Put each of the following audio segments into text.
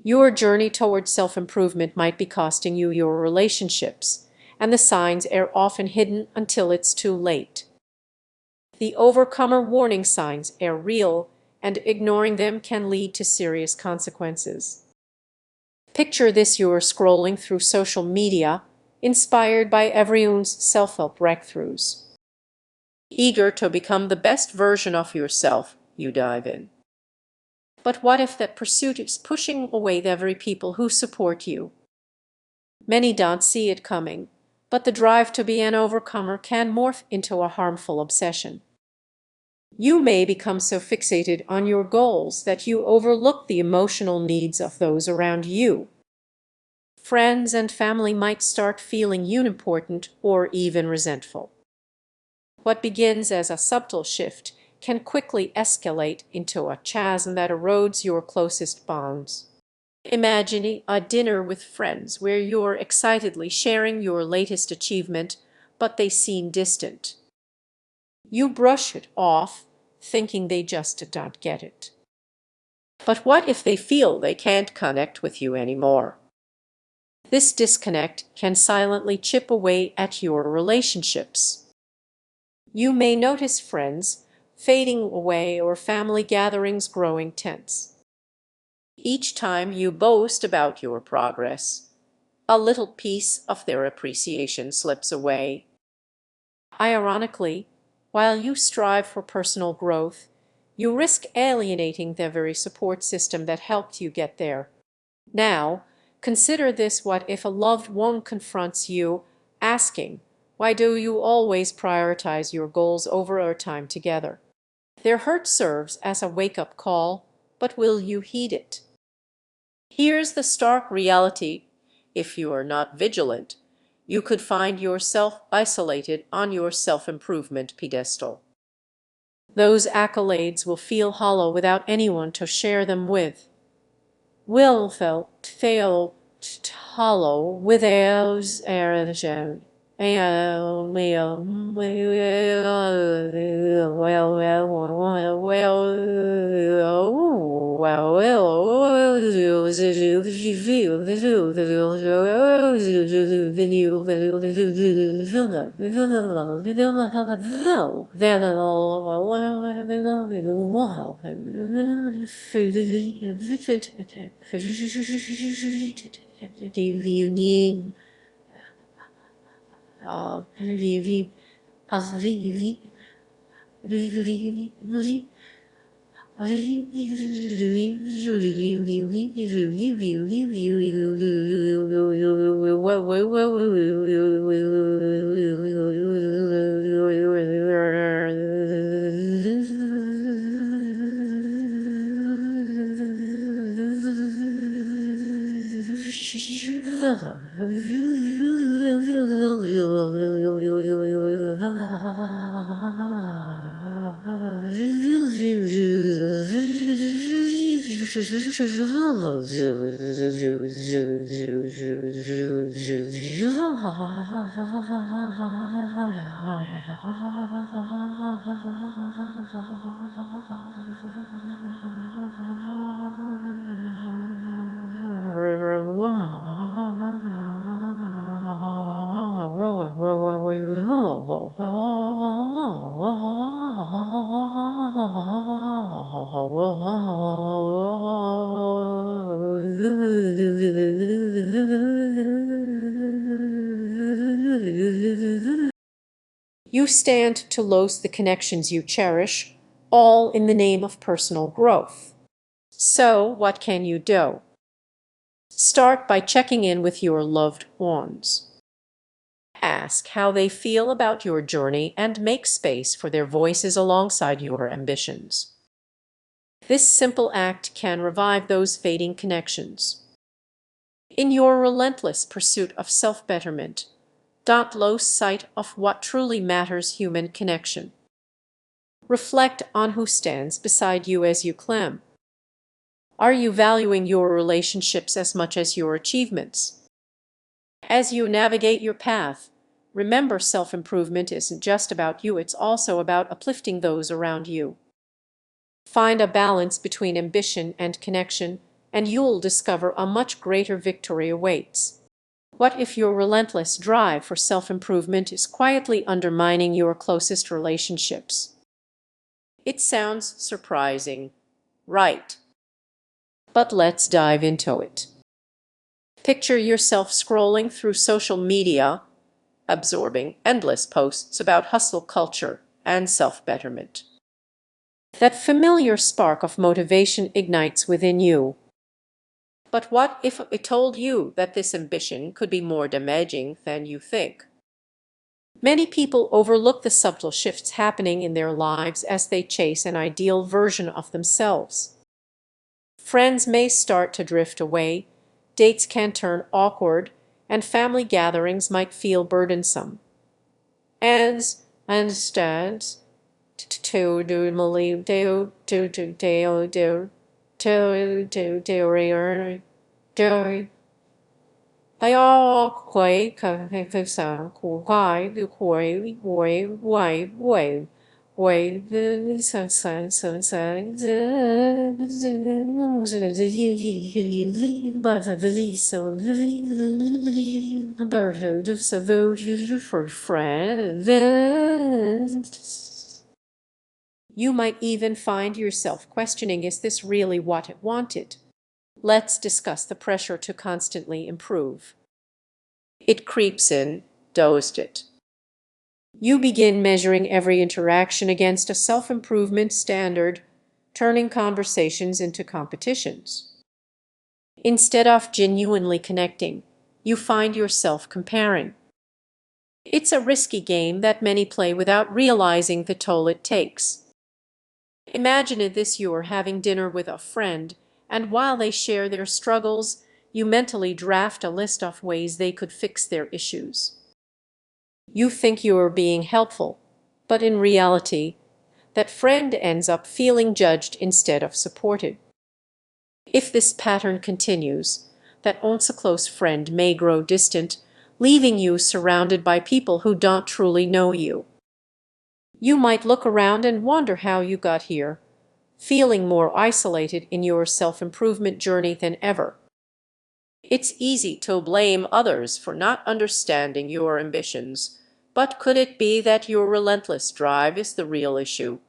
Your journey towards self-improvement might be costing you your relationships, and the signs are often hidden until it's too late. The overcomer warning signs are real, and ignoring them can lead to serious consequences. Picture this: you're scrolling through social media, inspired by everyone's self-help breakthroughs. Eager to become the best version of yourself, you dive in. But what if that pursuit is pushing away the very people who support you? Many don't see it coming, but the drive to be an overcomer can morph into a harmful obsession. You may become so fixated on your goals that you overlook the emotional needs of those around you. Friends and family might start feeling unimportant or even resentful. What begins as a subtle shift can quickly escalate into a chasm that erodes your closest bonds. Imagine a dinner with friends where you're excitedly sharing your latest achievement, but they seem distant. You brush it off, thinking they just don't get it. But what if they feel they can't connect with you anymore? This disconnect can silently chip away at your relationships. You may notice friends fading away or family gatherings growing tense. Each time you boast about your progress, a little piece of their appreciation slips away. Ironically, while you strive for personal growth, you risk alienating the very support system that helped you get there. Now, consider this: what if a loved one confronts you, asking, "Why do you always prioritize your goals over our time together?" Their hurt serves as a wake-up call, but will you heed it? Here's the stark reality: if you are not vigilant, you could find yourself isolated on your self-improvement pedestal. Those accolades will feel hollow without anyone to share them with. Will feel hollow without erosion. You stand to lose the connections you cherish, all in the name of personal growth. So, what can you do? Start by checking in with your loved ones. Ask how they feel about your journey and make space for their voices alongside your ambitions. This simple act can revive those fading connections. In your relentless pursuit of self-betterment, don't lose sight of what truly matters: human connection. Reflect on who stands beside you as you climb. Are you valuing your relationships as much as your achievements? As you navigate your path, remember, self-improvement isn't just about you, it's also about uplifting those around you. Find a balance between ambition and connection, and you'll discover a much greater victory awaits. What if your relentless drive for self-improvement is quietly undermining your closest relationships? It sounds surprising, right? But let's dive into it. Picture yourself scrolling through social media, absorbing endless posts about hustle culture and self-betterment. That familiar spark of motivation ignites within you. But what if it told you that this ambition could be more damaging than you think? Many people overlook the subtle shifts happening in their lives as they chase an ideal version of themselves. Friends may start to drift away, dates can turn awkward, and family gatherings might feel burdensome. As instead, to do believe do I all quay cái sở của quái được quấy quấy quấy quấy quấy sở sở sở sở for friends. You might even find yourself questioning, is this really what I wanted? Let's discuss the pressure to constantly improve. It creeps in, doesn't it? You begin measuring every interaction against a self-improvement standard, turning conversations into competitions. Instead of genuinely connecting, you find yourself comparing. It's a risky game that many play without realizing the toll it takes. Imagine this: you are having dinner with a friend, and while they share their struggles, you mentally draft a list of ways they could fix their issues. You think you are being helpful, but in reality, that friend ends up feeling judged instead of supported. If this pattern continues, that once a close friend may grow distant, leaving you surrounded by people who don't truly know you. You might look around and wonder how you got here, feeling more isolated in your self-improvement journey than ever. It's easy to blame others for not understanding your ambitions, but could it be that your relentless drive is the real issue,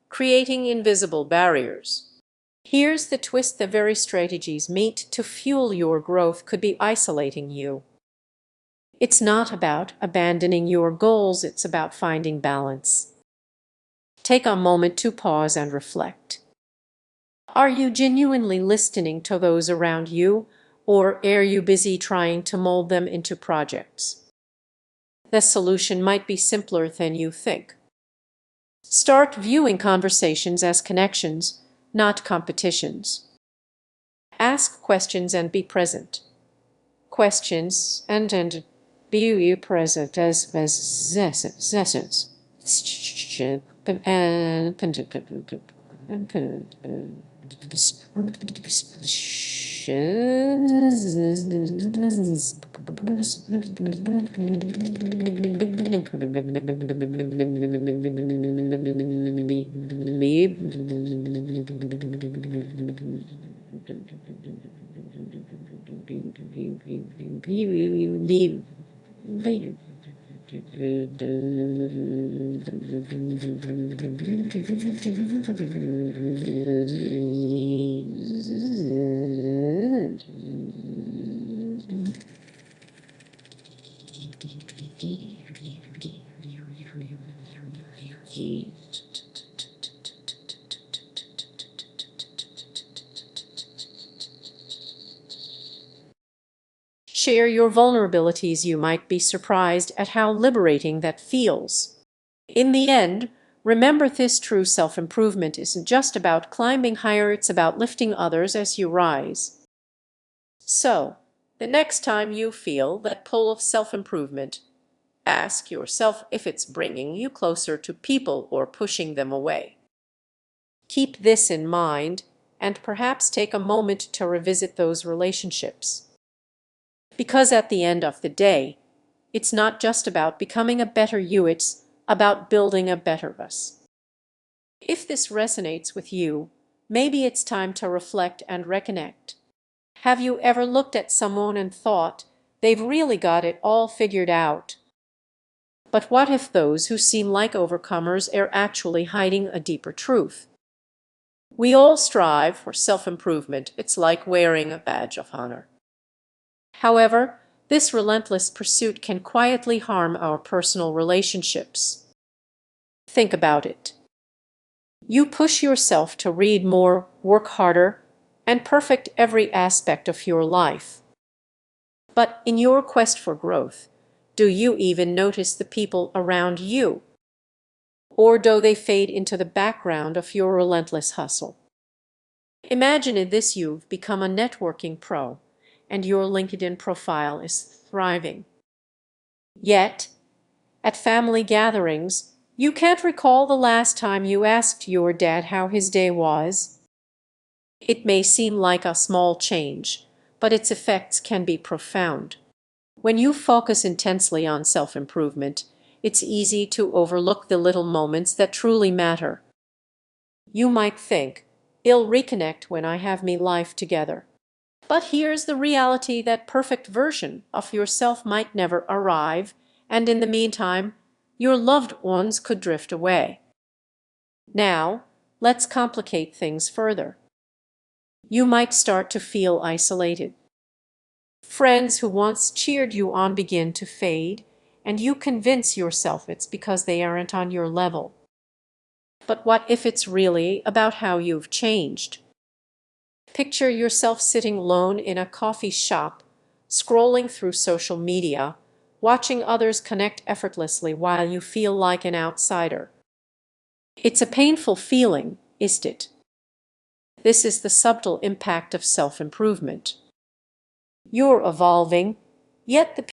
creating invisible barriers? Here's the twist: the very strategies meant to fuel your growth could be isolating you. It's not about abandoning your goals, it's about finding balance. Take a moment to pause and reflect. Are you genuinely listening to those around you, or are you busy trying to mold them into projects? The solution might be simpler than you think. Start viewing conversations as connections, not competitions. Ask questions and be present. Questions and be present as essence. Share your vulnerabilities. You might be surprised at how liberating that feels. In the end, remember this: true self-improvement isn't just about climbing higher, it's about lifting others as you rise. So, the next time you feel that pull of self-improvement, ask yourself if it's bringing you closer to people or pushing them away. Keep this in mind, and perhaps take a moment to revisit those relationships. Because at the end of the day, it's not just about becoming a better you, it's about building a better us. If this resonates with you, maybe it's time to reflect and reconnect. Have you ever looked at someone and thought, they've really got it all figured out? But what if those who seem like overcomers are actually hiding a deeper truth? We all strive for self-improvement. It's like wearing a badge of honor. However, this relentless pursuit can quietly harm our personal relationships. Think about it. You push yourself to read more, work harder, and perfect every aspect of your life. But in your quest for growth, do you even notice the people around you? Or do they fade into the background of your relentless hustle? Imagine in this you've become a networking pro, and your LinkedIn profile is thriving. Yet, at family gatherings, you can't recall the last time you asked your dad how his day was. It may seem like a small change, but its effects can be profound. When you focus intensely on self-improvement, it's easy to overlook the little moments that truly matter. You might think, "I'll reconnect when I have me life together." But here's the reality: that perfect version of yourself might never arrive, and in the meantime, your loved ones could drift away. Now, let's complicate things further. You might start to feel isolated. Friends who once cheered you on begin to fade, and you convince yourself it's because they aren't on your level. But what if it's really about how you've changed? Picture yourself sitting alone in a coffee shop, scrolling through social media, watching others connect effortlessly while you feel like an outsider. It's a painful feeling, isn't it? This is the subtle impact of self-improvement. You're evolving, yet the